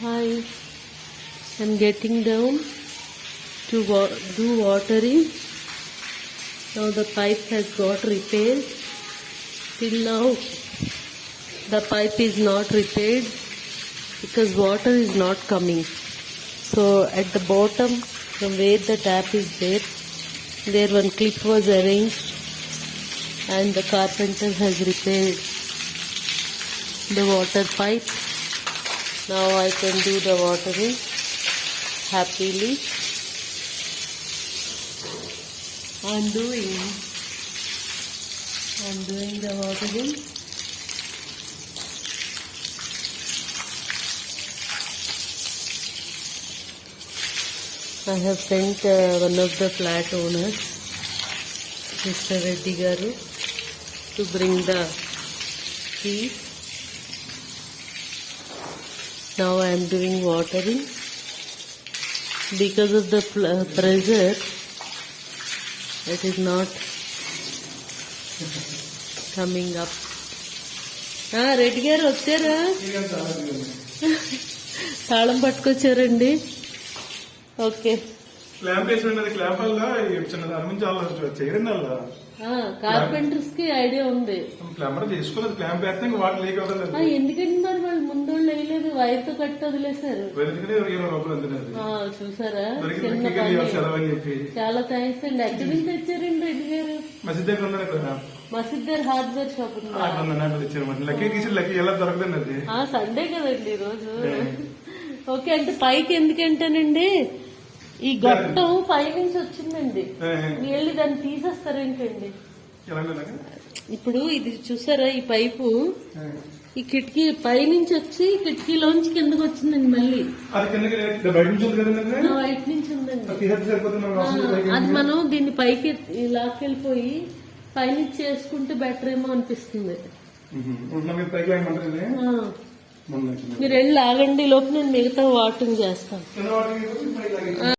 Hi, I'm getting down to do watering. Now the pipe has got repaired. Till now the pipe is not repaired because water is not coming. So at the bottom from where the tap is there one clip was arranged and the carpenter has repaired the water pipe. Now I can do the watering happily. I'm doing the watering. I have sent one of the flat owners, Mr. Reddy Garu, to bring the keys. Now I am doing watering. Because of the pressure, it is not coming up. Reddy గారు వచ్చారా? తాళం పట్టుకొచ్చారండి. Okay, clamp వేసినది clamp వల్ల చిన్నది అనిపించాలి చేయడం వల్ల carpenters కి idea ఉంది. క్లాంపర్ తీసుకోలేదు, క్లాంప్ వేస్తే వాటర్ లీక్ అవుతుంది. ఎందుకంటే మరి వాళ్ళు ముందు వేయలేదు, వైర్ తో కట్టి వదిలేశారు. చూసారా? చాలా థ్యాంక్స్ అండి. ఎక్కడి నుంచి తెచ్చారండి రెడ్డి గారు? మసీద్ హార్డ్వేర్ షాప్ దొరకదండి. సండే కదండి ఈ రోజు. ఓకే, అంటే పైకి ఎందుకంటేనండి ఈ గొట్టం పైనుంచి వచ్చిందండి. వెళ్ళి దాన్ని తీసేస్తారేంటండి? ఇప్పుడు ఇది చూసారా, ఈ పైపు ఈ కిటికీ పైనుంచి వచ్చి కిటికీలోంచి కిందకి వచ్చిందండి. మళ్ళీ బయట నుంచి ఉందండి. అది మనం దీన్ని పైకి లాక్కెళ్ళిపోయి పైనుంచి చేసుకుంటే బెటర్ ఏమో అనిపిస్తుంది. మీరు వెళ్ళి ఆగండి, లోపు నేను మిగతా వాటింగ్ చేస్తాను.